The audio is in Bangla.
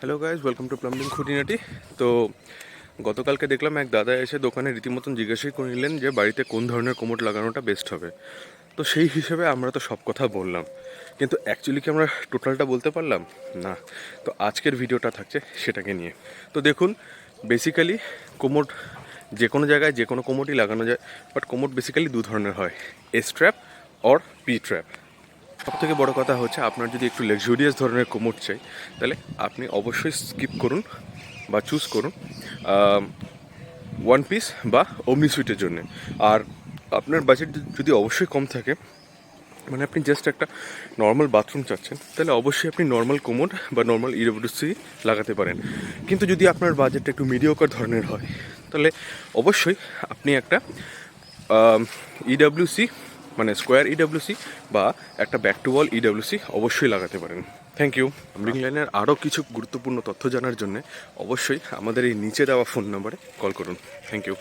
Hello guys, welcome to plumbing খুঁটিনাটি। তো গতকালকে দেখলাম এক দাদা এসে দোকানে রীতিমতন জিজ্ঞাসাই করে নিলেন যে বাড়িতে কোন ধরনের কোমোড লাগানোটা বেস্ট হবে। তো সেই হিসেবে আমরা তো সব কথা বললাম, কিন্তু অ্যাকচুয়ালি কি আমরা টোটালটা বলতে পারলাম না। তো আজকের ভিডিওটা থাকছে সেটাকে নিয়ে। তো দেখুন, বেসিক্যালি কোমোড যে কোনো জায়গায় যে কোনো কোমোডই লাগানো যায়, বাট কোমোড বেসিক্যালি দু ধরনের হয়, S trap or P trap. সব থেকে বড়ো কথা হচ্ছে, আপনার যদি একটু লাক্সুরিয়াস ধরনের কোমোড চাই, তাহলে আপনি অবশ্যই স্কিপ করুন বা চুজ করুন ওয়ান পিস বা ওমনি সুইটের জন্য। আর আপনার বাজেট যদি অবশ্যই কম থাকে, মানে আপনি জাস্ট একটা নর্মাল বাথরুম চাচ্ছেন, তাহলে অবশ্যই আপনি নর্মাল কোমোড বা নর্মাল ইডব্লিউসি লাগাতে পারেন। কিন্তু যদি আপনার বাজেটটা একটু মিডিওকার ধরনের হয়, তাহলে অবশ্যই আপনি একটা ইডব্লিউসি মানে স্কোয়ার ইডব্লিউসি বা একটা ব্যাক টু ওয়াল ইডব্লিউসি অবশ্যই লাগাতে পারেন। Thank you. প্লাম্বিং লাইনের আরও কিছু গুরুত্বপূর্ণ তথ্য জানার জন্য অবশ্যই আমাদের এই নিচে দেওয়া ফোন নাম্বারে কল করুন। Thank you.